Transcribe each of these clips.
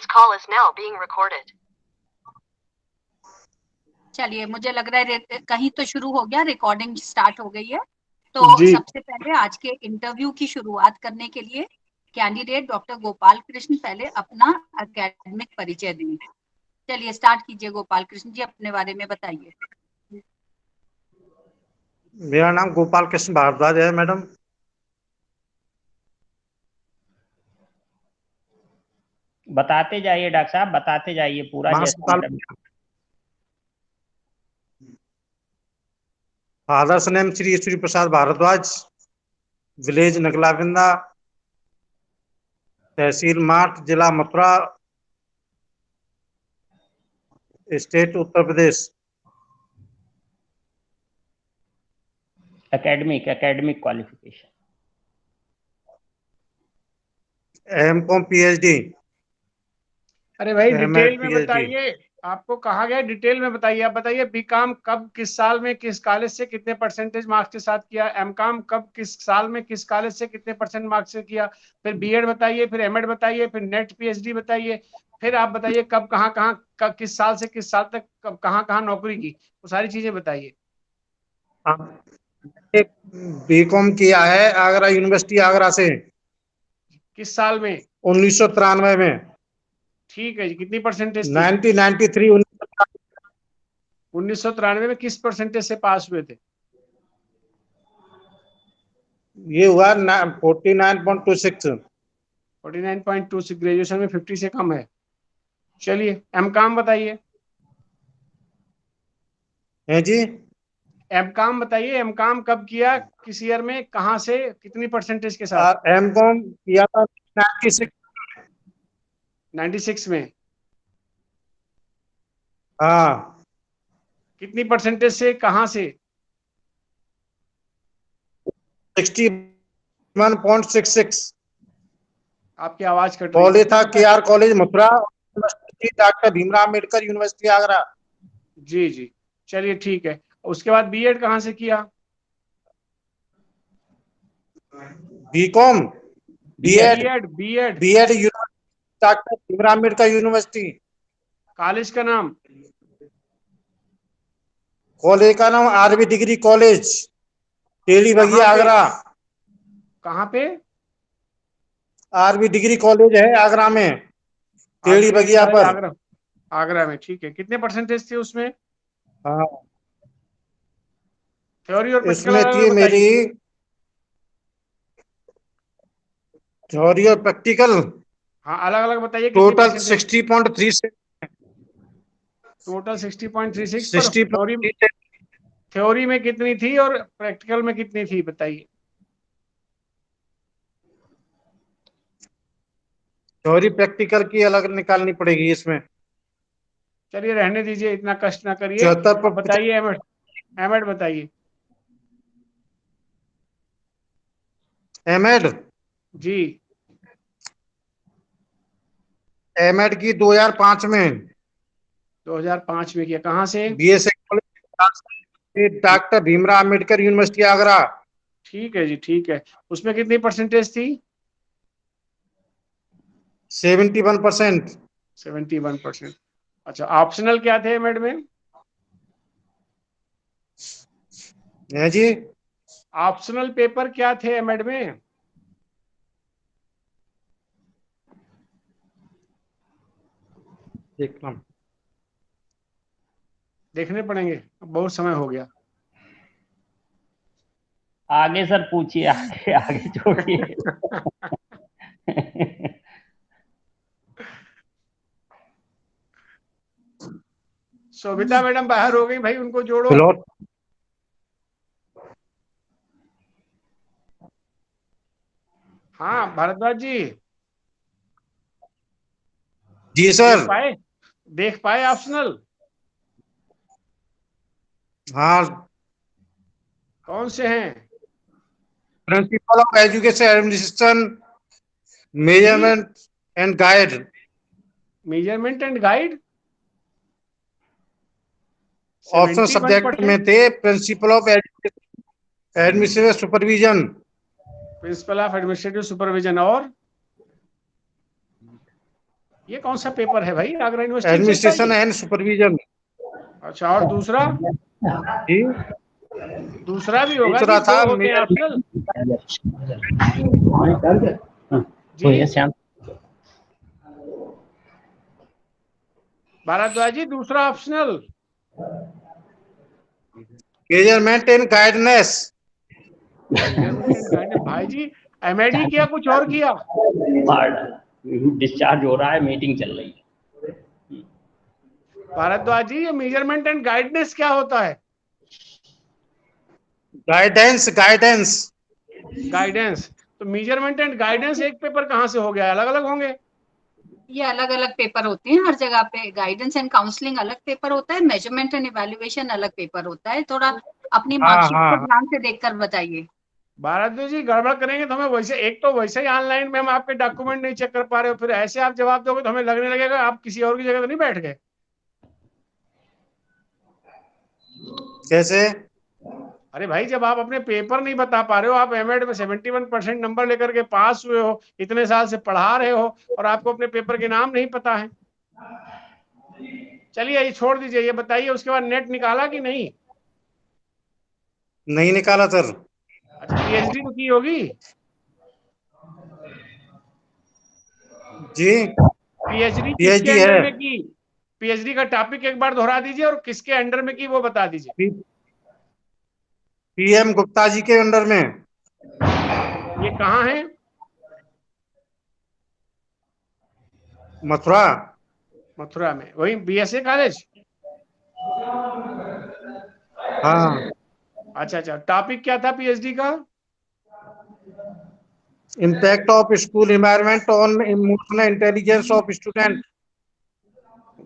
This call is now being recorded. चलिए, मुझे लग रहा है कहीं तो शुरू हो गया, रिकॉर्डिंग स्टार्ट हो गई है। तो सबसे पहले आज के इंटरव्यू की शुरुआत करने के लिए कैंडिडेट डॉक्टर गोपाल कृष्ण पहले अपना एकेडमिक परिचय दें। चलिए स्टार्ट कीजिए गोपाल कृष्ण जी, अपने बारे में बताइए। मेरा नाम गोपाल कृष्ण भारद्वाज है मैडम। बताते जाइए डॉक्टर साहब, बताते जाइए पूरा। Father's name Shri Ishwari Prasad Bhardwaj, village Naglavinda, tehsil माठ, जिला Mathura, state Uttar Pradesh. Academic qualification MCom PhD. अरे भाई डिटेल में बताइए, आपको कहा गया डिटेल में बताइए। आप बताइए बीकॉम कब किस साल में किस कॉलेज से कितने परसेंटेज मार्क्स के साथ किया, एमकॉम कब किस साल में किस कॉलेज से कितने परसेंट मार्क्स से किया, फिर बीएड बताइए, फिर एमएड बताइए, फिर नेट पीएचडी बताइए, फिर आप बताइए कब कहाँ किस साल से किस साल तक कब कहाँ नौकरी की, वो सारी चीजें बताइए। बीकॉम किया है आगरा यूनिवर्सिटी आगरा से। किस साल में? 1993 में। ठीक है जी, कितनी परसेंटेज? 1993। 1993 में किस परसेंटेज से पास हुए थे? ये हुआ 49.26। 49.26। ग्रेजुएशन में 50 से कम है। चलिए एमकॉम बताइए। है जी, एमकॉम बताइए, एमकॉम कब किया, किस ईयर में, कहां से, कितनी परसेंटेज के साथ? एमकॉम किया था 96 में। हाँ। कितनी परसेंटेज से, कहां से? 61.66। आपकी आवाज कट रही है। कॉलेज था KR college Mathura, doctor Bhimrao Ambedkar university Agra. जी जी, चलिए ठीक है। उसके बाद बीएड कहां से किया? BCom BEd doctor Bhimrao Ambedkar university. College का नाम? कॉलेज का नाम आरबी डिग्री कॉलेज, टेली बगिया आगरा। कहाँ पे? आरबी डिग्री कॉलेज है आगरा में, टेली बगिया पर। आगरा में, ठीक है। कितने परसेंटेज थे उसमें? हाँ, थ्योरी और प्रैक्टिकल इसमें थी मेरी थ्योरी और प्रैक्टिकल। हाँ, अलग अलग बताइए। टोटल 60.36। टोटल 60.36। थ्योरी में कितनी थी और प्रैक्टिकल में कितनी थी बताइए। थ्योरी प्रैक्टिकल की अलग निकालनी पड़ेगी इसमें। चलिए रहने दीजिए, इतना कष्ट ना करिए। बताइए एमएड बताइए। एमएड जी, एमएड की 2005 में। 2005 में किया। कहाँ से? BSA college, doctor Bhimrao Ambedkar university Agra. ठीक है जी, ठीक है। उसमें कितनी परसेंटेज थी? 71%। 71%। अच्छा, ऑप्शनल क्या थे एमएड में? है जी, ऑप्शनल पेपर क्या थे एमएड में? देखने पड़ेंगे, बहुत समय हो गया। आगे सर पूछिए, आगे छोड़िए। शोभिता मैडम बाहर हो गई भाई, उनको जोड़ो। हाँ भारद्वाज जी। जी सर। देख पाए ऑप्शनल? हाँ। कौन से हैं? Principle of education administration, measurement and guide. Measurement and guide option subject में थे principle of administrative supervision. Principle of administrative supervision और ये कौन सा पेपर है भाई? Agra university administration and supervision. अच्छा, और दूसरा? जी, दूसरा भी होगा दूसरा जी, था दो होते हैं ऑप्शनल जी। श्याम भारद्वाज जी, दूसरा ऑप्शनल मेजरमेंट एंड गाइडेंस। भाई जी, एमएडी किया कुछ और किया? डिस्चार्ज हो रहा है, मीटिंग चल रही है। भारद्वाज जी, ये मेजरमेंट एंड गाइडेंस क्या होता है? Guidance guidance guidance. तो मेजरमेंट एंड गाइडेंस एक पेपर कहाँ से हो गया? अलग अलग होंगे? ये अलग अलग पेपर होते हैं हर जगह पे। गाइडेंस एंड काउंसलिंग अलग पेपर होता है, मेजरमेंट एंड इवैल्यूएशन अलग पेपर होता है। थोड़ा अपनी हाँ मार्कशीट को हाँ ध्यान से देखकर बताइए। भारद्वाज जी, गड़बड़ करेंगे तो हमें वैसे, एक तो वैसे ही ऑनलाइन में हम आपके डॉक्यूमेंट नहीं चेक कर पा रहे हो, फिर ऐसे आप जवाब दोगे तो हमें लगने लगेगा आप किसी और की जगह तो नहीं बैठ गए। कैसे? अरे भाई, जब आप अपने पेपर नहीं बता पा रहे हो, आप एमएड में 71% नंबर लेकर के पास हुए हो, इतने साल से पढ़ा रहे हो, और आपको अपने पेपर के नाम नहीं पता है। चलिए ये छोड़ दीजिए, ये बताइए उसके बाद नेट निकाला कि नहीं? नहीं निकाला सर। अच्छा, पीएचडी तो की होगी? जी, पीएचडी किसके पीएचडी अंडर है। में की? पीएचडी का टॉपिक एक बार दोहरा दीजिए, और किसके अंडर में की वो बता दीजिए। पीएम गुप्ता जी के अंडर में। ये कहाँ है? मथुरा। मथुरा में, वही बीएसए कॉलेज? हाँ। अच्छा अच्छा, टॉपिक क्या था पीएचडी का? Impact of school environment on emotional intelligence of student.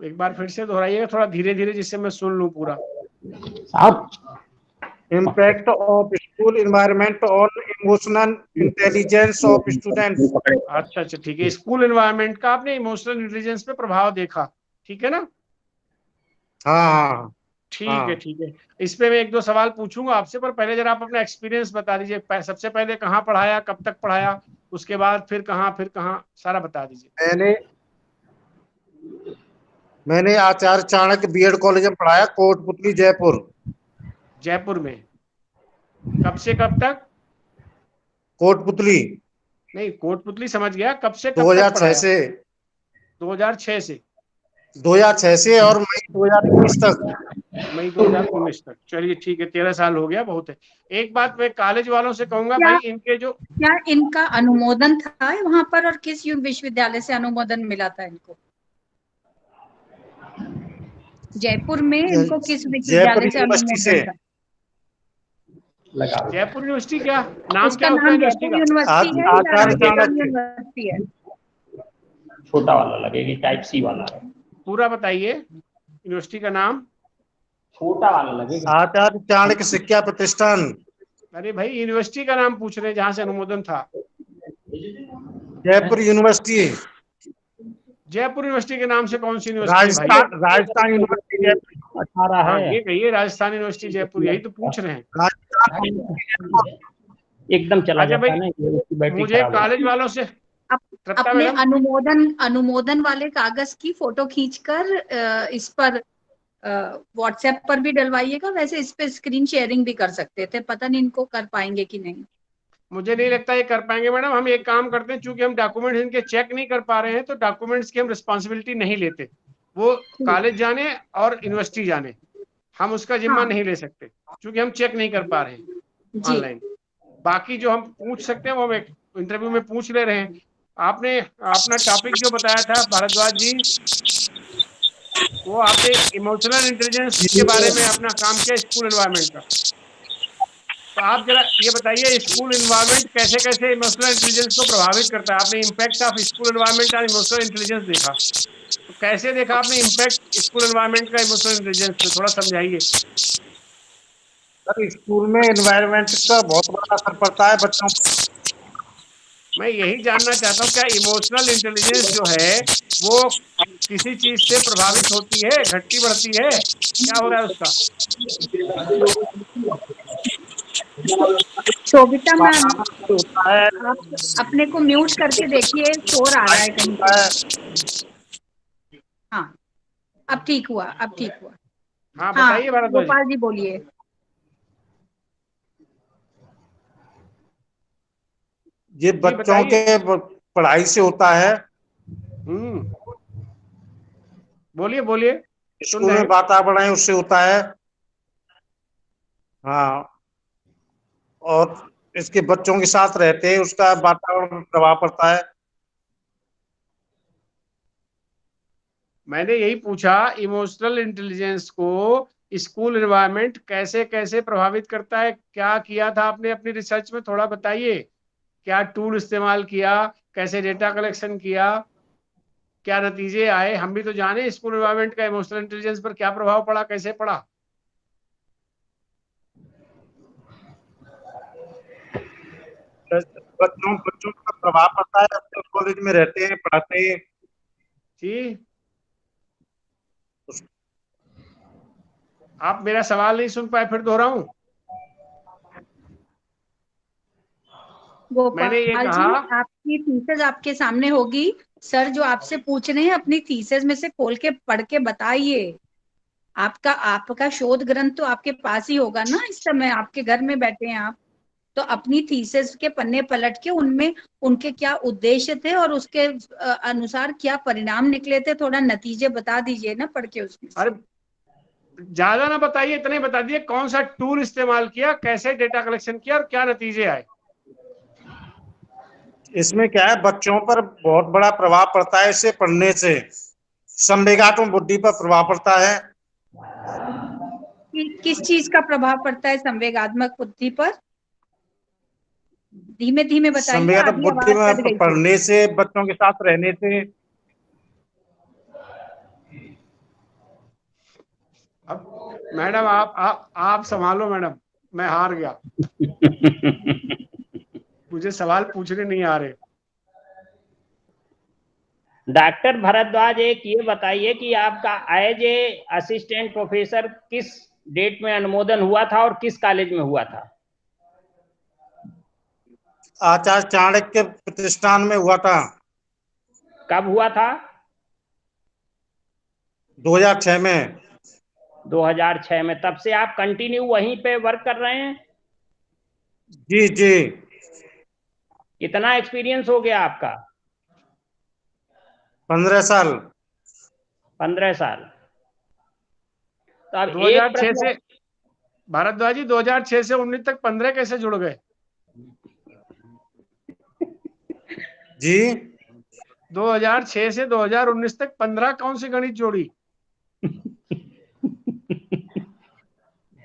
एक बार फिर से दोहराइएगा थोड़ा धीरे धीरे, जिससे मैं सुन लूं पूरा। Impact of school environment on emotional intelligence of student. अच्छा अच्छा, ठीक है, स्कूल एनवायरनमेंट का आपने इमोशनल इंटेलिजेंस पे प्रभाव देखा, ठीक है ना? हाँ ठीक है ठीक है। इस पे मैं एक दो सवाल पूछूंगा आपसे, पर पहले जरा आप अपना एक्सपीरियंस बता दीजिए। सबसे पहले कहाँ पढ़ाया, कब तक पढ़ाया, उसके बाद फिर कहाँ, सारा बता दीजिए। मैंने आचार्य चाणक्य बीएड कॉलेज में पढ़ाया, कोटपुतली जयपुर। जयपुर में कब से कब तक? कोटपुतली। नहीं, कोटपुतली समझ गया, कब से कब तक 2006 पढ़ाया? से। 2006 से। 2006 से और मई 2019 तक। मई 2019 तक, चलिए ठीक है, 13 साल हो गया, बहुत है। एक बात मैं कॉलेज वालों से कहूंगा, भाई इनके जो, क्या इनका अनुमोदन था वहां पर, और किस विश्वविद्यालय से अनुमोदन मिला था इनको? जयपुर में इनको किस विश्वविद्यालय से अनुमोदन था? जयपुर यूनिवर्सिटी, क्या नाम? उसका क्या नाम जयपुर यूनिवर्सिटी है या यूनिवर्सिटी है? छोटा वाला लगेगी, टाइप सी वाला है। पूरा बताइए यूनिवर्सिटी का नाम। छोटा वाला लगेगा। आचार्य चाणक्य शिक्षा प्रतिष्ठान। अरे भाई, यूनिवर्सिटी का नाम पूछ रहे हैं जहाँ से अनुमोदन था। जयपुर यूनिवर्सिटी। जयपुर यूनिवर्सिटी के नाम से कौन सी यूनिवर्सिटी है भाई? राजस्थान यूनिवर्सिटी जयपुर। 18 हाँ, है। ये कहिए राजस्थान यूनिवर्सिटी जयपुर, यही तो पूछ रहे हैं। एकदम चला अच्छा जाता भाई, है ना, मुझे कॉलेज वालों से अपने अनुमोदन वाले कागज की फोटो खींचकर इस पर व्हाट्सएप पर भी डलवाइएगा। वैसे इस पे स्क्रीन शेयरिंग भी कर सकते थे, पता नहीं इनको कर पाएंगे कि नहीं। मुझे नहीं लगता ये कर पाएंगे मैडम। हम एक काम करते हैं, चूंकि हम डॉक्यूमेंट्स इनके चेक नहीं कर पा रहे हैं, तो डॉक्यूमेंट्स की हम रिस्पॉन्सिबिलिटी नहीं लेते। वो कॉलेज जाने और यूनिवर्सिटी जाने, हम उसका जिम्मा नहीं ले सकते, क्योंकि हम चेक नहीं कर पा रहे हैं ऑनलाइन। बाकी जो हम पूछ सकते हैं वो हम इंटरव्यू में पूछ ले रहे हैं। आपने अपना टॉपिक जो बताया था भारद्वाज जी, वो आपने इमोशनल इंटेलिजेंस के बारे में अपना काम किया, स्कूल एनवायरनमेंट का। तो आप जरा ये बताइए, स्कूल एनवायरनमेंट कैसे कैसे इमोशनल इंटेलिजेंस को प्रभावित करता है? आपने इम्पैक्ट ऑफ स्कूल एनवायरनमेंट और इमोशनल इंटेलिजेंस देखा, तो कैसे देखा आपने इम्पैक्ट स्कूल एनवायरनमेंट का इमोशनल इंटेलिजेंस पे? थोड़ा समझाइए। सर, स्कूल में एनवायरनमेंट का बहुत बड़ा असर पड़ता है बच्चों पर। मैं यही जानना चाहता हूँ, क्या इमोशनल इंटेलिजेंस जो है वो किसी चीज से प्रभावित होती है, घटती बढ़ती है, क्या हो रहा है उसका? शोभिता मैम, आप अपने को म्यूट करके देखिए, शोर आ रहा है कहीं। हाँ, अब ठीक हुआ, अब ठीक हुआ। हाँ हाँ, बताइए भारद्वाज जी। गोपाल जी बोलिए। ये जी बच्चों बताइए। के पढ़ाई से होता है, बोलिए बोलिए, सुन स्कूल रहे में हैं। वातावरण है उससे होता है। हाँ, और इसके बच्चों के साथ रहते हैं उसका वातावरण पर प्रभाव पड़ता है। मैंने यही पूछा, इमोशनल इंटेलिजेंस को स्कूल एनवायरनमेंट कैसे कैसे प्रभावित करता है, क्या किया था आपने अपनी रिसर्च में, थोड़ा बताइए। क्या टूल इस्तेमाल किया, कैसे डेटा कलेक्शन किया, क्या नतीजे आए, हम भी तो जाने स्कूल एनवायरनमेंट का इमोशनल इंटेलिजेंस पर क्या प्रभाव पड़ा, कैसे पड़ा। बच्चों बच्चों का प्रभाव पड़ता है, अपने कॉलेज में रहते हैं, पढ़ाते हैं। जी, आप मेरा सवाल नहीं सुन पाए, फिर दोहराऊं। मैंने ये गोपाल जी, कहा, आपकी थीसिस आपके सामने होगी। सर जो आपसे पूछ रहे हैं, अपनी थीसिस में से खोल के पढ़ के बताइए। आपका शोध ग्रंथ तो आपके पास ही होगा ना, इस समय आपके घर में बैठे हैं आप। तो अपनी थीसिस के पन्ने पलट के उनमें उनके क्या उद्देश्य थे और उसके अनुसार क्या परिणाम निकले थे, थोड़ा नतीजे बता दीजिए ना पढ़ के उसमें। अरे ज्यादा ना बताइए, इतने बता दिए कौन सा टूल इस्तेमाल किया, कैसे डेटा कलेक्शन किया और क्या नतीजे आए। इसमें क्या है, बच्चों पर बहुत बड़ा प्रभाव पड़ता है इससे पढ़ने से। संवेगात्मक बुद्धि पर प्रभाव पड़ता है। किस चीज का प्रभाव पड़ता है संवेगात्मक बुद्धि पर? धीमे धीमे बताइए, संवेगात्मक आधी बुद्धि आवाज कट में गई थी। पढ़ने से, बच्चों के साथ रहने से। अब मैडम आप संभालो मैडम, मैं हार गया, मुझे सवाल पूछने नहीं आ रहे। डॉक्टर भारद्वाज, एक ये बताइए कि आपका एज ए असिस्टेंट प्रोफेसर किस डेट में अनुमोदन हुआ था और किस कॉलेज में हुआ था? आचार्य चाणक्य प्रतिष्ठान में हुआ था। कब हुआ था? 2006 में। 2006 में। तब से आप कंटिन्यू वहीं पे वर्क कर रहे हैं? जी जी। कितना एक्सपीरियंस हो गया आपका? 15 साल। 15 साल। तो अब एक 2006 प्रश्न। से भारद्वाज जी, 2006 से 19 तक 15 कैसे जुड़ गए? जी, 2006 से 2019 तक 15 कौन सी गणित जोड़ी?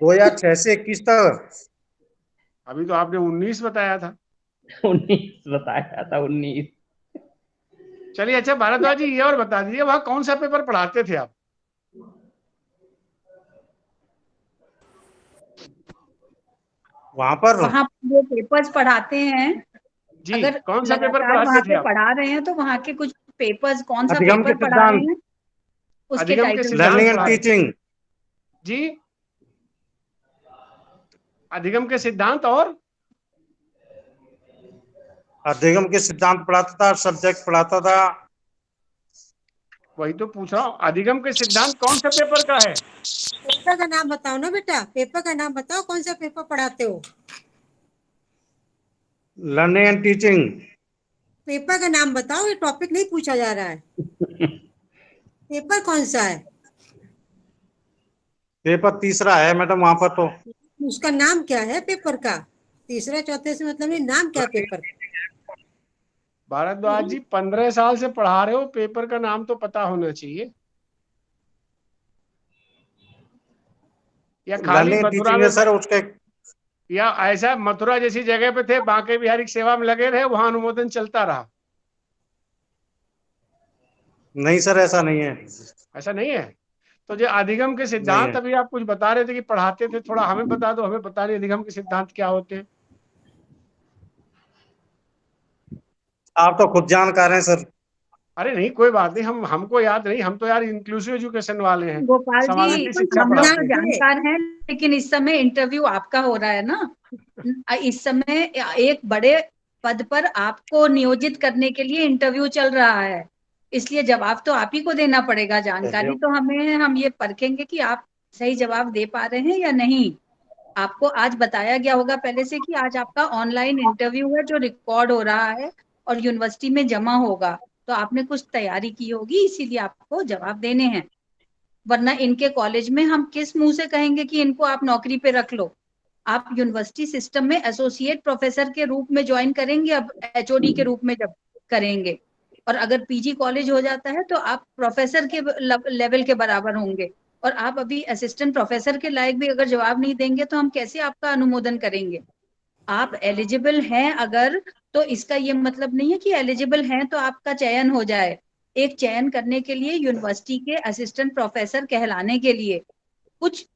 2006 से 21 तक। अभी तो आपने 19 बताया था। 19 बताया था, 19। चलिए अच्छा भारद्वाज जी, ये और बता दीजिए, वहां कौन सा पेपर पढ़ाते थे आप? वहां जो पेपर्स पढ़ाते हैं, जी, अगर कौन सा पेपर लगातार पढ़ाते वहां थे पे आप? पढ़ा रहे हैं तो वहां के कुछ पेपर्स, कौन सा अधिगम के पेपर पढ़ा रहे सिद्धांत, हैं उसके अधिगम के टाइटल सिद्धांत लर्निंग एंड पढ़ाए। टीचिंग। जी, अधिगम के सिद्धांत और अधिगम के सिद्धांत पढ़ाता था, सब्जेक्ट पढ़ाता था। वही तो पूछ रहा हूँ, अधिगम के सिद्धांत कौन सा पेपर का है? पेपर का नाम बताओ ना बेटा, पेपर का नाम बताओ, कौन सा पेपर पढ़ाते हो? Learning and teaching. पेपर का नाम बताओ, ये टॉपिक नहीं पूछा जा रहा है। पेपर कौन सा है? पेपर तीसरा है मैडम वहां पर तो। उसका नाम क्या है पेपर का? तीसरे चौथे से मतलब नहीं, नाम क्या है पेपर का? भारद्वाज जी 15 साल से पढ़ा रहे हो, पेपर का नाम तो पता होना चाहिए। या खाली लर्निंग मथुरा टीचिंग में है सर उसके। या ऐसा मथुरा जैसी जगह पे थे, बांके बिहारी की सेवा में लगे रहे, वहां अनुमोदन चलता रहा? नहीं सर, ऐसा नहीं है। ऐसा नहीं है। तो जो अधिगम के नहीं सिद्धांत है। अभी आप कुछ बता रहे थे कि पढ़ाते थे, थोड़ा हमें बता दो, हमें बता रहे अधिगम के सिद्धांत क्या होते हैं। आप तो खुद जानकार हैं सर। अरे नहीं, कोई बात नहीं, हमको याद नहीं, हम तो यार इंक्लूसिव एजुकेशन वाले हैं, गोपाल जी, समावेशी शिक्षा हम लोग पढ़ाते तो हैं। जानकार हैं, लेकिन इस समय इंटरव्यू आपका हो रहा है ना। इस समय एक बड़े पद पर आपको नियोजित करने के लिए इंटरव्यू चल रहा है, इसलिए जवाब तो आप ही को देना पड़ेगा। जानकारी तो हमें, हम ये परखेंगे कि आप सही जवाब दे पा रहे हैं या नहीं। आपको आज बताया गया होगा पहले से कि आज आपका ऑनलाइन इंटरव्यू है जो रिकॉर्ड हो रहा है और यूनिवर्सिटी में जमा होगा, तो आपने कुछ तैयारी की होगी, इसीलिए आपको जवाब देने हैं। वरना इनके कॉलेज में हम किस मुंह से कहेंगे कि इनको आप नौकरी पे रख लो। आप यूनिवर्सिटी सिस्टम में एसोसिएट प्रोफेसर के रूप में ज्वाइन करेंगे, अब एचओडी के रूप में जब करेंगे, और अगर पीजी कॉलेज हो जाता है तो आप प्रोफेसर के लेवल के बराबर होंगे, और आप अभी असिस्टेंट प्रोफेसर के लायक भी अगर जवाब नहीं देंगे तो हम कैसे आपका अनुमोदन करेंगे। आप एलिजिबल हैं अगर, तो इसका ये मतलब नहीं है कि एलिजिबल हैं तो आपका चयन हो जाए। एक चयन करने के लिए यूनिवर्सिटी के असिस्टेंट प्रोफेसर कहलाने के लिए कुछ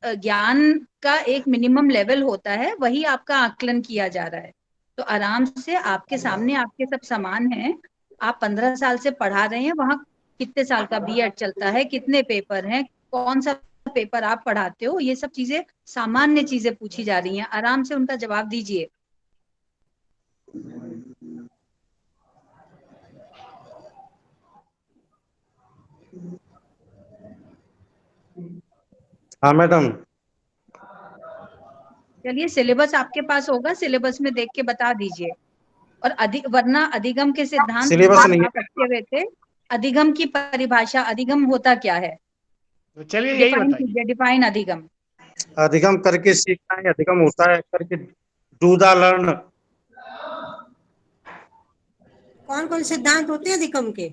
ज्ञान का एक मिनिमम लेवल होता है, वही आपका आकलन किया जा रहा है। तो आराम से आपके सामने आपके सब समान हैं। आप 15 साल से पढ़ा रहे हैं, वहां कितने साल का बीएड चलता है, कितने पेपर हैं, कौन सा पेपर आप पढ़ाते हो, ये सब चीजें सामान्य चीजें पूछी जा रही हैं। आराम से उनका जवाब दीजिए। हाँ मैडम। चलिए, सिलेबस आपके पास होगा, सिलेबस में देख के बता दीजिए। और वरना अधिगम के सिद्धांत सिलेबस नहीं है। आप रखे हुए थे, अधिगम की परिभाषा, अधिगम होता क्या है, तो चलिए यही डिफाइन बताइए। कीजिए, डिफाइन अधिगम। अधिगम करके सीखना है, अधिगम होता है करके डू द लर्न। कौन कौन सिद्धांत होते हैं अधिगम के?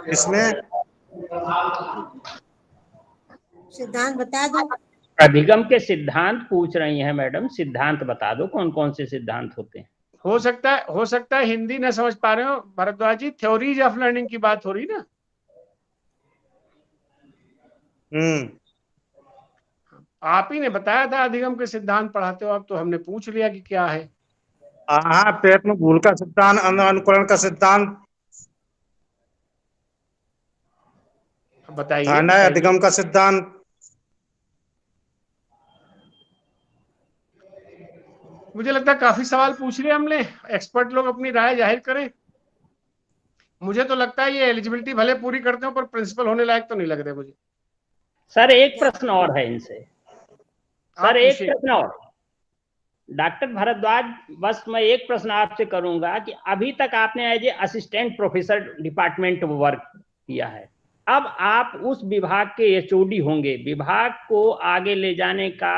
इसमें सिद्धांत बता दो। अधिगम के सिद्धांत पूछ रही हैं मैडम, सिद्धांत बता दो कौन कौन से सिद्धांत होते हैं। हो सकता है हिंदी ना समझ पा रहे हो भरद्वाज जी, थ्योरीज ऑफ लर्निंग की बात हो रही ना। आप ही ने बताया था अधिगम के सिद्धांत पढ़ाते हो आप, तो हमने पूछ लिया कि क्या है। हाँ, पेट में भूल का सिद्धांत, अनुकरण का सिद्धांत, बताइए। अधिगम का सिद्धांत। मुझे लगता है काफी सवाल पूछ लिए हमने, एक्सपर्ट लोग अपनी राय जाहिर करें। मुझे तो लगता है ये एलिजिबिलिटी भले पूरी करते हो पर प्रिंसिपल होने लायक तो नहीं लग रहे मुझे। सर एक प्रश्न और है इनसे, सर एक प्रश्न और। डॉक्टर भारद्वाज, बस मैं एक प्रश्न आपसे करूंगा कि अभी तक आपने as a assistant professor department work किया है, अब आप उस विभाग के एचओडी होंगे, विभाग को आगे ले जाने का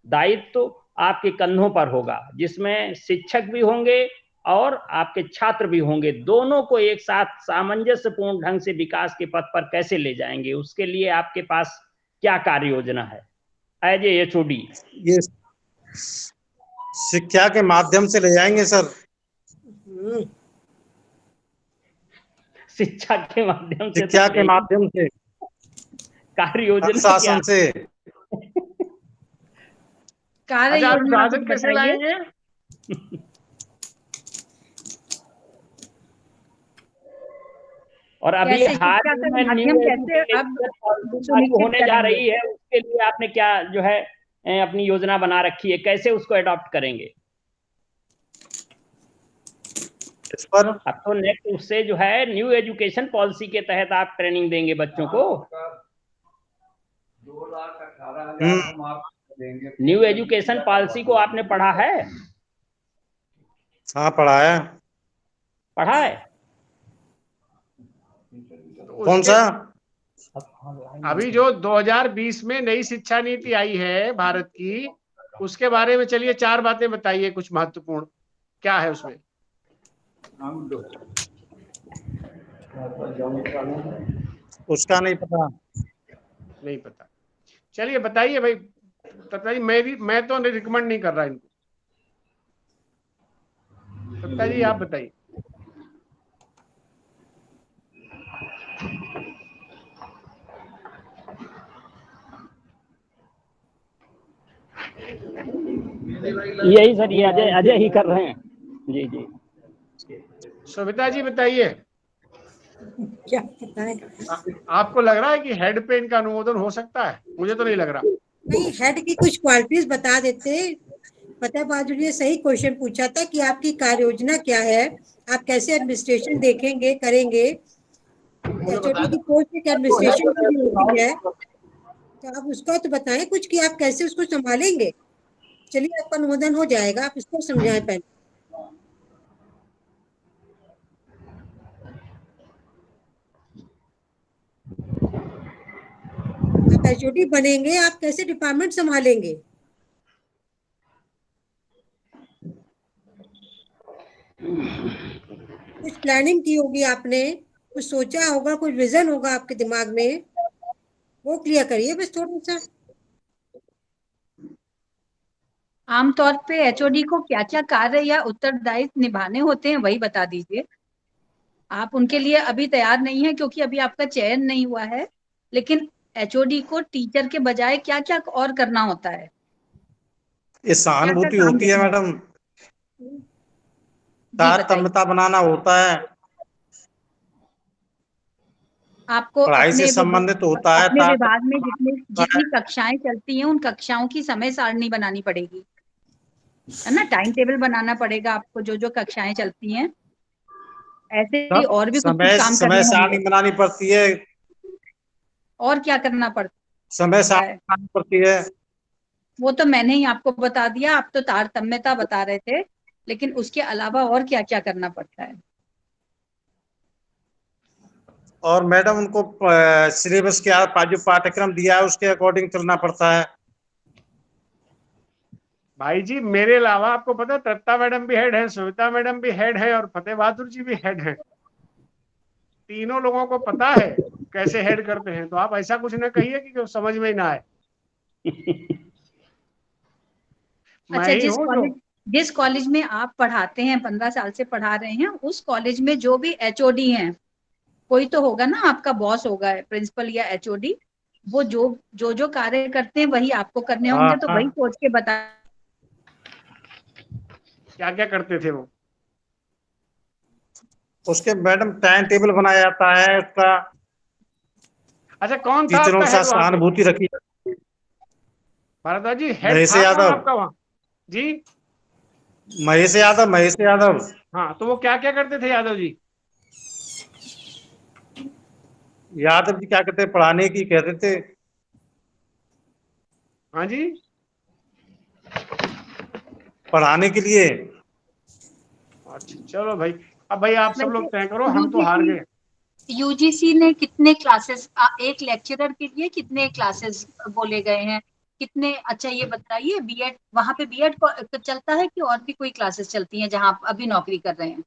दायित्व तो आपके कंधों पर होगा, जिसमें शिक्षक भी होंगे और आपके छात्र भी होंगे, दोनों को एक साथ सामंजस्यपूर्ण ढंग से विकास के पथ पर कैसे ले जाएंगे, उसके लिए आपके पास क्या कार्य योजना है एज ए एचओडी? ये शिक्षा के माध्यम से ले जाएंगे सर। शिक्षा के माध्यम से, शिक्षा के माध्यम से, कार्य योजना, शासन से। कार्य योजना कैसे लाएंगे? और अभी हाल में माध्यम कैसे अब होने जा रही है, उसके लिए आपने क्या जो है अपनी योजना बना रखी है, कैसे उसको अडॉप्ट करेंगे? इस पर अब तो नेक्स्ट उससे जो है न्यू एजुकेशन पॉलिसी के तहत आप ट्रेनिंग देंगे बच्चों को। 2,18,000 न्यू एजुकेशन पॉलिसी को आपने पढ़ा है? हाँ, पढ़ा है। पढ़ा है? कौन सा? अभी जो 2020 में नई शिक्षा नीति आई है भारत की, उसके बारे में चलिए 4 बातें बताइए कुछ महत्वपूर्ण, क्या है उसमें? उसका नहीं पता। नहीं पता, चलिए बताइए भाई। तत्ता जी मैं तो रिकमेंड नहीं कर रहा इनको। तत्ता जी आप बताइए। यही सर, ये अजय ही कर रहे हैं। जी जी, सविता जी बताइए। क्या पता है? आपको लग रहा है कि हेड पे इनका अनुमोदन हो सकता है? मुझे तो नहीं लग रहा। नहीं, हेड की कुछ क्वालिटीज बता देते फतेह बहादुर जी ने सही क्वेश्चन पूछा था कि आपकी कार्य योजना क्या है, आप कैसे एडमिनिस्ट्रेशन देखेंगे करेंगे। एचओडी की पोस्ट एक एडमिनिस्ट्रेशन की भी होती है, तो आप उसका तो बताएं कुछ कि आप कैसे उसको संभालेंगे। चलिए आपका अनुमोदन हो जाएगा, आप इसको समझाएं पहले। आप एचओडी बनेंगे, आप कैसे डिपार्टमेंट संभालेंगे। कुछ प्लानिंग की होगी आपने, कुछ सोचा होगा, कुछ विजन होगा आपके दिमाग में, वो क्लियर करिए बस थोड़ा सा। आमतौर पे एचओडी को क्या क्या कार्य या उत्तरदायित्व निभाने होते हैं वही बता दीजिए। आप उनके लिए अभी तैयार नहीं है क्योंकि अभी आपका चयन नहीं हुआ है, लेकिन एचओडी को टीचर के बजाय क्या क्या और करना होता है, ये सहानुभूति होती है मैडम, तारतम्यता बनाना होता है, आपको पढ़ाई से संबंधित होता है, अपने विभाग में जितनी कक्षाएं चलती हैं उन कक्षाओं की समय सारणी बनानी पड़ेगी, है ना, टाइम टेबल बनाना पड़ेगा आपको, जो जो कक्षाएं चलती हैं। ऐसे ही और भी कुछ काम समय सारणी बनानी पड़ती है। और क्या करना पड़ता है? समय सारणी बनानी पड़ती है। वो तो मैंने ही आपको बता दिया, आप तो तारतम्यता बता रहे थे, लेकिन उसके अलावा और क्या क्या करना पड़ता है। और मैडम उनको सिलेबस के जो पाठ्यक्रम दिया है उसके अकॉर्डिंग चलना पड़ता है। भाई जी मेरे अलावा आपको पता है तत्ता मैडम भी हेड है, सुमिता मैडम भी हेड है और फतेह बहादुर जी भी हेड है। तीनों लोगों को पता है कैसे हेड करते हैं, तो आप ऐसा कुछ न कहिए कि समझ में ही ना आए। अच्छा, जिस कॉलेज में आप पढ़ाते हैं, 15 साल से पढ़ा रहे हैं, उस कॉलेज में जो भी एचओडी हैं, कोई तो होगा ना, आपका बॉस होगा, प्रिंसिपल या एचओडी, वो जो कार्य करते हैं वही आपको करने होंगे, तो वही सोच के बता क्या क्या करते थे वो। उसके मैडम टाइम टेबल बनाया जाता है उसका। अच्छा, कौन था टीचरों आपका के साथ हेड वहाँ पे? सहानुभूति रखी। भारद्वाज जी हेड महेश था कौन यादव। आपका वहाँ? जी महेश यादव। हाँ, तो वो क्या क्या करते थे यादव जी? यादव जी क्या कहते, पढ़ाने की कहते थे। हाँ जी, पढ़ाने के लिए। अच्छा चलो भाई, अब भाई आप सब लोग तय करो, हम तो हार गए। यूजीसी ने कितने क्लासेस, एक लेक्चरर के लिए कितने क्लासेस बोले गए हैं, कितने? अच्छा ये बताइए, बीएड, वहां पे बीएड चलता है कि और भी कोई क्लासेस चलती हैं जहां आप अभी नौकरी कर रहे हैं?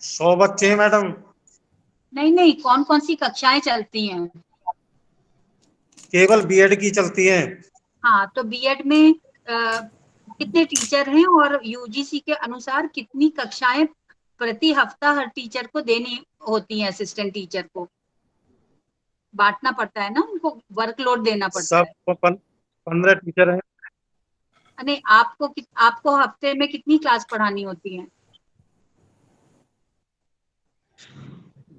100 बच्चे हैं मैडम। नहीं, कौन कौन सी कक्षाएं चलती हैं? केवल बीएड की चलती हैं। हाँ, तो बीएड में कितने टीचर हैं और यूजीसी के अनुसार कितनी कक्षाएं प्रति हफ्ता हर टीचर को देनी होती हैं? असिस्टेंट टीचर को बांटना पड़ता है ना, उनको वर्कलोड देना पड़ता है। सब 15 टीचर हैं। नहीं, आपको हफ्ते में कितनी क्लास पढ़ानी होती है?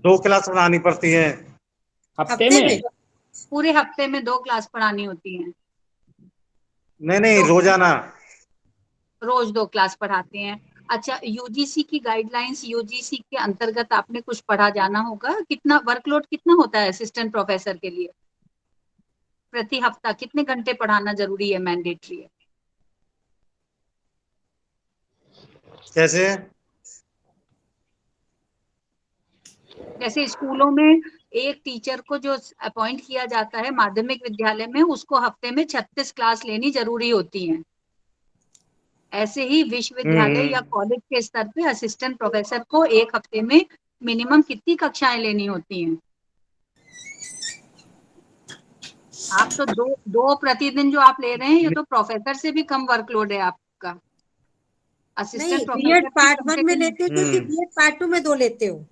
2 क्लास पढ़ानी पड़ती है। हफ्ते में? पूरे हफ्ते में 2 क्लास पढ़ानी होती है? नहीं, रोजाना। रोज 2 क्लास पढ़ाते हैं। अच्छा, यूजीसी की गाइडलाइंस, यूजीसी के अंतर्गत आपने कुछ पढ़ा जाना होगा, कितना वर्कलोड कितना होता है असिस्टेंट प्रोफेसर के लिए? प्रति हफ्ता कितने घंटे पढ़ाना जरूरी है, मैंडेटरी है? कैसे? जैसे स्कूलों में एक टीचर को जो अपॉइंट किया जाता है माध्यमिक विद्यालय में, उसको हफ्ते में 36 क्लास लेनी जरूरी होती है। ऐसे ही विश्वविद्यालय या कॉलेज के स्तर पे असिस्टेंट प्रोफेसर को एक हफ्ते में मिनिमम कितनी कक्षाएं लेनी होती हैं? आप तो दो प्रतिदिन जो आप ले रहे हैं, ये तो प्रोफेसर से भी कम वर्कलोड है आपका। असिस्टेंट प्रोफेसर बीएड पार्ट 1 में लेते हो कि बीएड पार्ट 2 में 2 लेते हो?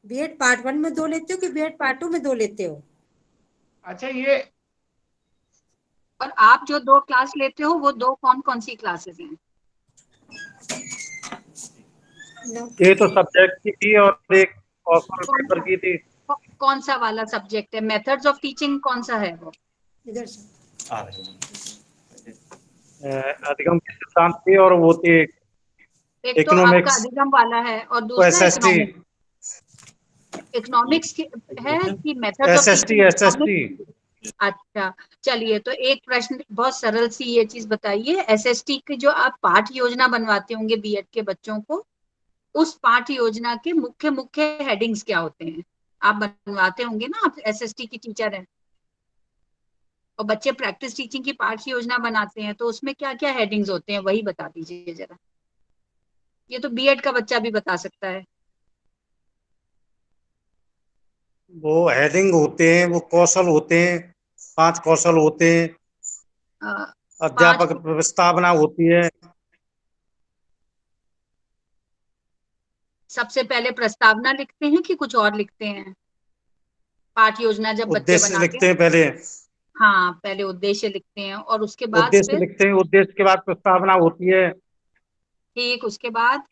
बीएड पार्ट 1 में 2 लेते हो कि बीएड पार्ट 2 में 2 लेते हो? अच्छा, ये और आप जो 2 क्लास लेते हो वो 2 कौन कौन सी क्लासेस हैं? ये तो सब्जेक्ट की थी और एक कौशल पेपर की थी। कौन सा वाला सब्जेक्ट है? मेथड्स ऑफ टीचिंग कौन सा है वो? इधर से अधिगम के सिद्धांत थे और वो थे एक तो आपका इकोनॉमिक्स, अधिगम वाला है और दूसरा एसएसटी, इकोनॉमिक्स है कि मेथड ऑफ एसएसटी, एसएसटी। अच्छा, चलिए तो एक प्रश्न बहुत सरल सी ये चीज बताइए, एसएसटी की जो आप पाठ योजना बनवाते होंगे बीएड के बच्चों को, उस पाठ योजना के मुख्य मुख्य हेडिंग्स क्या होते हैं? आप बनवाते होंगे ना, आप एसएसटी की टीचर हैं और बच्चे प्रैक्टिस टीचिंग की पाठ योजना बनाते हैं, तो उसमें क्या क्या हेडिंग्स होते हैं वही बता दीजिए जरा। ये तो बीएड का बच्चा भी बता सकता है। वो हेडिंग होते हैं, वो कौशल होते हैं, 5 कौशल होते हैं, अध्यापक प्रस्तावना होती है। सबसे पहले प्रस्तावना लिखते हैं कि कुछ और लिखते हैं? पाठ योजना जब बच्चे उद्देश्य बनाते लिखते हैं पहले। हाँ, पहले उद्देश्य लिखते हैं और उसके बाद उद्देश्य फिर लिखते हैं, उद्देश्य के बाद प्रस्तावना होती है। ठीक, उसके बाद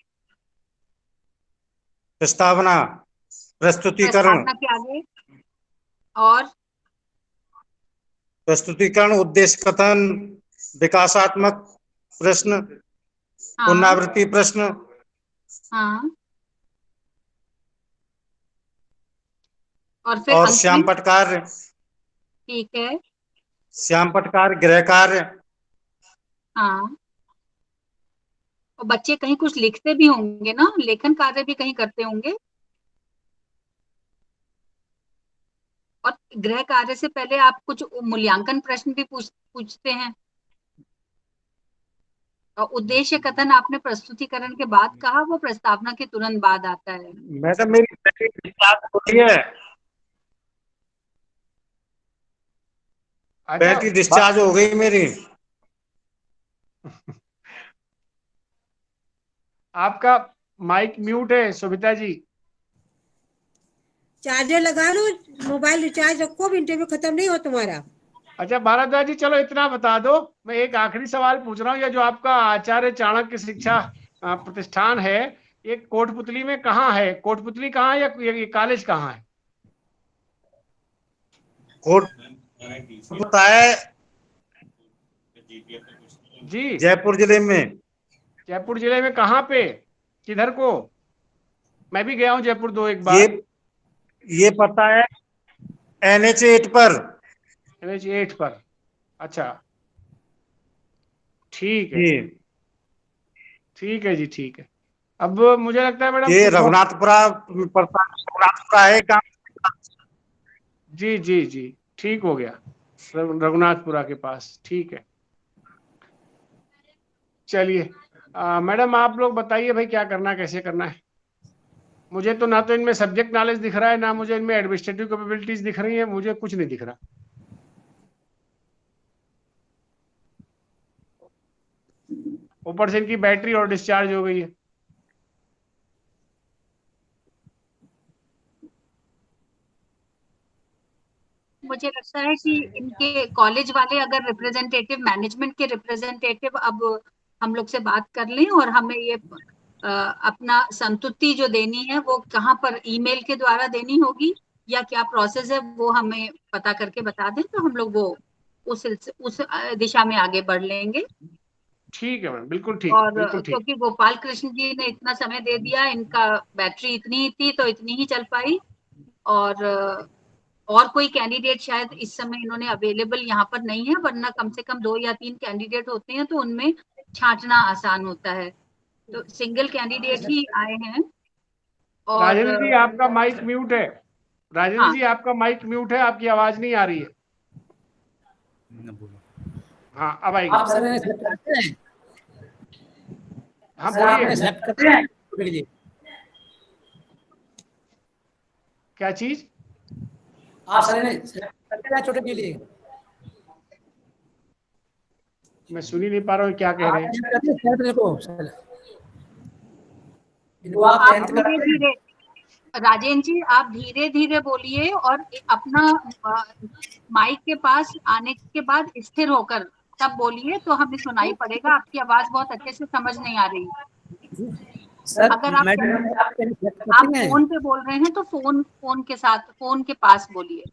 प्रस्तावना, प्रस्तुतिकरण, प्रस्तावना के आगे और प्रस्तुतिकरण, उद्देश्य कथन, विकासात्मक प्रश्न, पुनरावृत्ति प्रश्न। हाँ, और फिर और अंत श्याम में? पट कार्य, ठीक है, श्याम पट कार्य, गृह कार्य। हाँ। और बच्चे कहीं कुछ लिखते भी होंगे ना, लेखन कार्य भी कहीं करते होंगे। और गृह कार्य से पहले आप कुछ मूल्यांकन प्रश्न भी पूछते हैं। और उद्देश्य कथन आपने प्रस्तुतिकरण के बाद कहा, वो प्रस्तावना के तुरंत बाद आता है। मैडम मेरी डिस्चार्ज होती है, बैटरी डिस्चार्ज हो गई मेरी। आपका माइक म्यूट है सुभिता जी। चार्जर लगा लो, मोबाइल रिचार्ज रखो, अब इंटरव्यू खत्म नहीं हो तुम्हारा। अच्छा भारद्वाज जी, चलो इतना बता दो, मैं एक आखिरी सवाल पूछ रहा हूँ। ये जो आपका आचार्य चाणक्य शिक्षा प्रतिष्ठान है, ये कोटपुतली में कहाँ है? कोटपुतली कहाँ है, या ये कॉलेज कहाँ है? कोट पता है जी, जयपुर जिले में। जयपुर जिले में कहाँ पे, किधर को? मैं भी गया हूँ जयपुर एक बार। ये पता है NH8 पर। NH8 पर, अच्छा ठीक है, ठीक है जी, ठीक है। अब मुझे लगता है मैडम ये रघुनाथपुरा रघुनाथपुरा है काम। जी जी जी, ठीक हो गया, रघुनाथपुरा के पास, ठीक है। चलिए मैडम आप लोग बताइए भाई, क्या करना है, कैसे करना है? मुझे तो ना तो इनमें सब्जेक्ट नॉलेज दिख रहा है, ना मुझे इनमें एडमिनिस्ट्रेटिव कैपेबिलिटीज दिख रही है, मुझे कुछ नहीं दिख रहा। ऊपर से इनकी बैटरी और डिस्चार्ज हो गई है। मुझे लगता है कि इनके कॉलेज वाले अगर रिप्रेजेंटेटिव, मैनेजमेंट के रिप्रेजेंटेटिव अब हम लोग से बात कर लें और हमें ये अपना संतुष्टि जो देनी है वो कहाँ पर ईमेल के द्वारा देनी होगी या क्या प्रोसेस है, वो हमें पता करके बता दें, तो हम लोग वो उस दिशा में आगे बढ़ लेंगे। ठीक है मैडम, बिल्कुल ठीक, और बिल्कुल ठीक। क्योंकि गोपाल कृष्ण जी ने इतना समय दे दिया, इनका बैटरी इतनी ही थी तो इतनी ही चल पाई। और कोई कैंडिडेट शायद इस समय इन्होंने अवेलेबल यहाँ पर नहीं है, वरना कम से कम 2 या 3 कैंडिडेट होते हैं तो उनमें छांटना आसान होता है, तो सिंगल कैंडिडेट ही आए हैं। और राजेंद्र जी आपका माइक म्यूट है। राजेंद्र हाँ, जी आपका माइक म्यूट है, आपकी आवाज नहीं आ रही है। हाँ अब आएगी। आप सर सेलेक्ट करते हैं? हाँ सर आपने बोलिए, सेलेक्ट करते हैं के लिए? क्या चीज? आप सर ने सेलेक्ट करते हैं छोटे के लिए? मैं सुन ही नहीं पा रहा हूँ क्या कह रहे हैं। इनको आप आप धीरे धीरे, राजेंद्र जी आप धीरे धीरे बोलिए और अपना माइक के पास आने के बाद स्थिर होकर तब बोलिए, तो हमें सुनाई पड़ेगा। आपकी आवाज बहुत अच्छे से समझ नहीं आ रही। सर अगर आप फोन पे बोल रहे हैं तो फोन के साथ, फोन के पास बोलिए।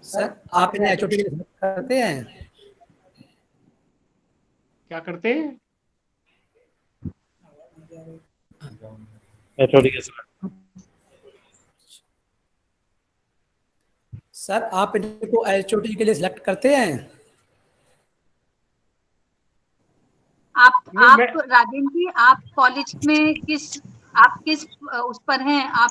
सर आप इन्हें एचओडी के लिए करते हैं? क्या करते हैं? एचओडी के साथ सर आप इनको एचओडी के लिए सिलेक्ट करते हैं? आप नहीं, राजेंद्र जी, आप कॉलेज में आप किस उस पर हैं? आप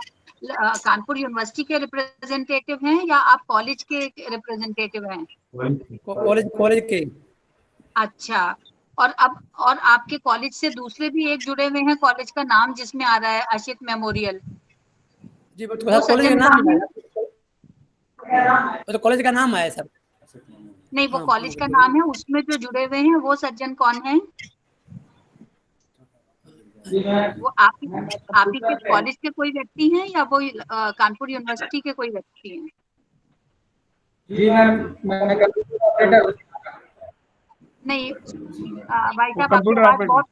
कानपुर यूनिवर्सिटी के रिप्रेजेंटेटिव हैं या आप कॉलेज के रिप्रेजेंटेटिव हैं? कॉलेज के। अच्छा, और आपके कॉलेज से दूसरे भी एक जुड़े हुए हैं, कॉलेज का नाम जिसमें आ रहा है अशित मेमोरियल। जी वो कॉलेज का नाम है, तो कॉलेज का नाम है सर। नहीं, वो कॉलेज का नाम है, उसमें जो जुड़े हुए हैं वो सज्जन कौन है? वो आप ही के कॉलेज के कोई व्यक्ति हैं या वो कानपुर यूनिवर्सिटी के कोई व्यक्ति हैं? जी मैं नहीं भाई साहब, आपकी कंप्यूटर आवाज ऑपरेटर। बहुत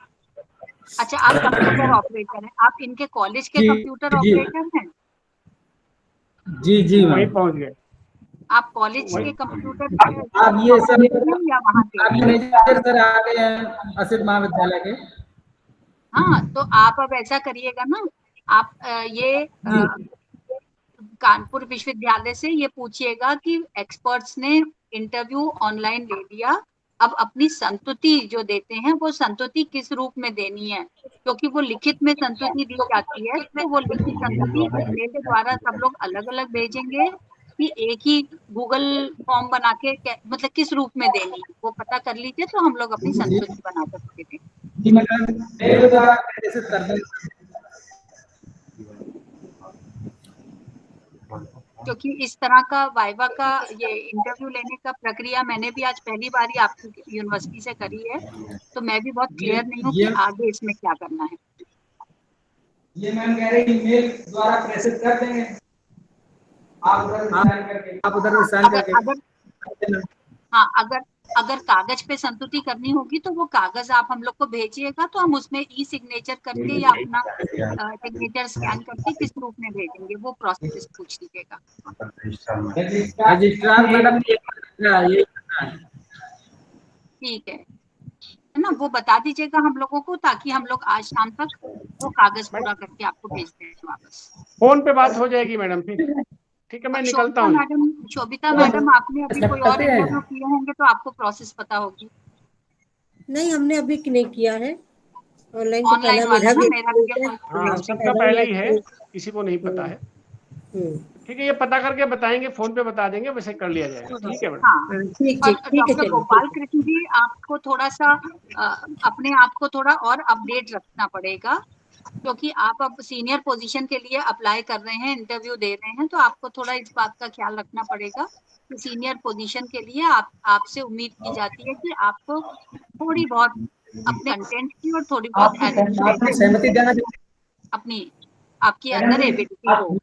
अच्छा। आप कंप्यूटर ऑपरेटर हैं, आप इनके कॉलेज के कंप्यूटर ऑपरेटर हैं? जी वहीं पहुंच गए। आप कॉलेज के कंप्यूटर आप ये सर या वहाँ के? आप मैनेजर सर आ गए हैं असित महाविद्यालय के। हाँ, तो आप अब ऐसा करिएगा ना, आप ये कानपुर विश्वविद्यालय से ये पूछिएगा कि एक्सपर्ट्स ने इंटरव्यू ऑनलाइन ले लिया, अब अपनी संतुति जो देते हैं वो संतुति किस रूप में देनी है, क्योंकि वो लिखित में संतुति दी जाती है, तो वो लिखित संतुति ईमेल के द्वारा सब लोग अलग अलग भेजेंगे कि एक ही गूगल फॉर्म बना के मतलब किस रूप में देनी है वो पता कर लीजिए, तो हम लोग अपनी संतुति बना सकते थे। क्योंकि इस तरह का वाइवा का ये इंटरव्यू लेने का प्रक्रिया मैंने भी आज पहली बार ही आपकी यूनिवर्सिटी से करी है, तो मैं भी बहुत क्लियर नहीं हूँ कि आगे इसमें क्या करना है। ये मैम कह रहे ईमेल द्वारा प्रेषित कर देंगे, आप उधर साइन करके। हाँ, अगर कागज पे संतुति करनी होगी तो वो कागज आप हम लोग को भेजिएगा, तो हम उसमें ई सिग्नेचर करके या अपना सिग्नेचर स्कैन करके किस रूप में भेजेंगे वो प्रोसेस पूछ लीजिएगा। रजिस्ट्रार मैडम ठीक है ना, वो बता दीजिएगा हम लोगों को, ताकि हम लोग आज शाम तक वो कागज पूरा करके आपको भेज दें वापस। फोन पे बात हो जाएगी मैडम, ठीक है मैं निकलता हूँ। शोभिता मैडम, आपने अभी कोई और इंटरव्यू किए होंगे तो आपको प्रोसेस पता होगी। नहीं, हमने अभी नहीं किया है ऑनलाइन, तो ऑनलाइन पहला वाला मेरा ना, भी मेरा है। हाँ, सबका पहले ही है, किसी को नहीं पता है। ठीक है, ये पता करके बताएंगे, फोन पे बता देंगे, वैसे कर लिया जाएगा। ठीक है मैडम। हाँ, ठीक और ठीक ठीक है, डॉक्टर गोपाल कृष्ण जी, आपको थोड़ा सा अपने आप को थोड़ा और अपडेट रखना पड़ेगा, क्योंकि आप अब सीनियर पोजीशन के लिए अप्लाई कर रहे हैं, इंटरव्यू दे रहे हैं, तो आपको थोड़ा इस बात का ख्याल रखना पड़ेगा कि सीनियर पोजीशन के लिए आपसे उम्मीद की जाती है कि आपको थोड़ी बहुत अपने कंटेंट की और थोड़ी बहुत सहमति देना अपनी आपकी अंदर एबिलिटी हो।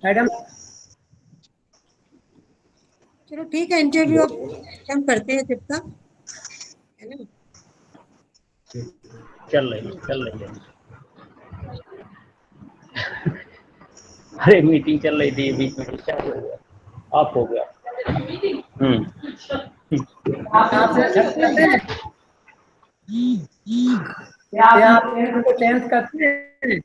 मैडम। चलो ठीक है, इंटरव्यू अब हम करते हैं तब तक, है ना? चल रही है अरे मीटिंग चल रही थी, बीच में डिस्चार्ज हो गया, ऑफ हो गया। आप टेंथ करते हैं?